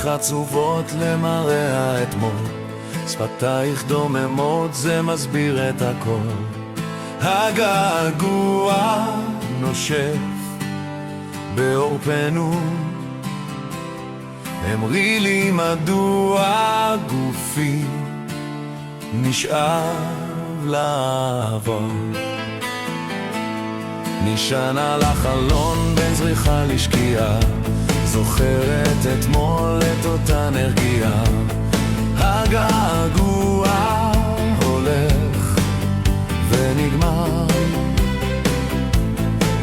עינייך עצובות למראה האתמול, שפתייך דוממות, זה מסביר את הכל. הגעגוע נושף בעורפנו, אמרי לי מדוע גופי נשאר לעבור. נשען על החלון בין זריחה לשקיעה, זוכרת אתמול את אותה נרגיעה. הגעגוע הולך ונגמר,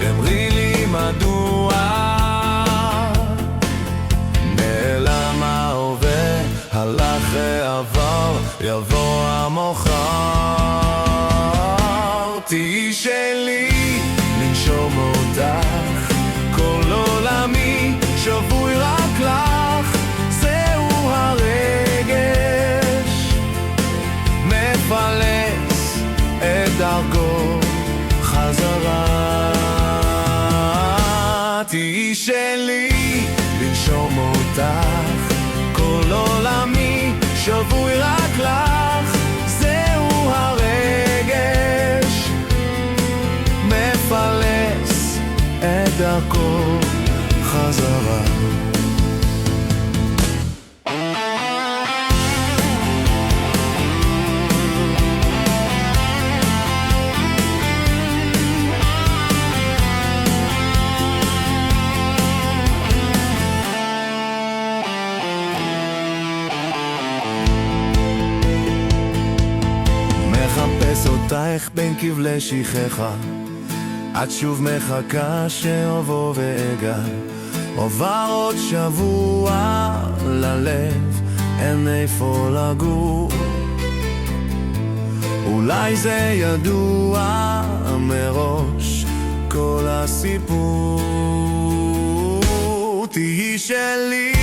אמרי לי מדוע נעלם ההווה, הלך העבר, יבוא המחר. תהי שלי, לנשום אותך, כל עולמי שבוי רק לך, זהו הרגש מפלס את דרכו חזרה. תהי שלי, לנשום אותך, כל עולמי שבוי רק לך, זהו הרגש מפלס את דרכו חזרה. מחפש אותך בין כבלי שיחך, את שוב מחכה שאבוא ואגע. עובר עוד שבוע, ללב אין איפה לגור. אולי זה ידוע מראש כל הסיפור. תהי שלי,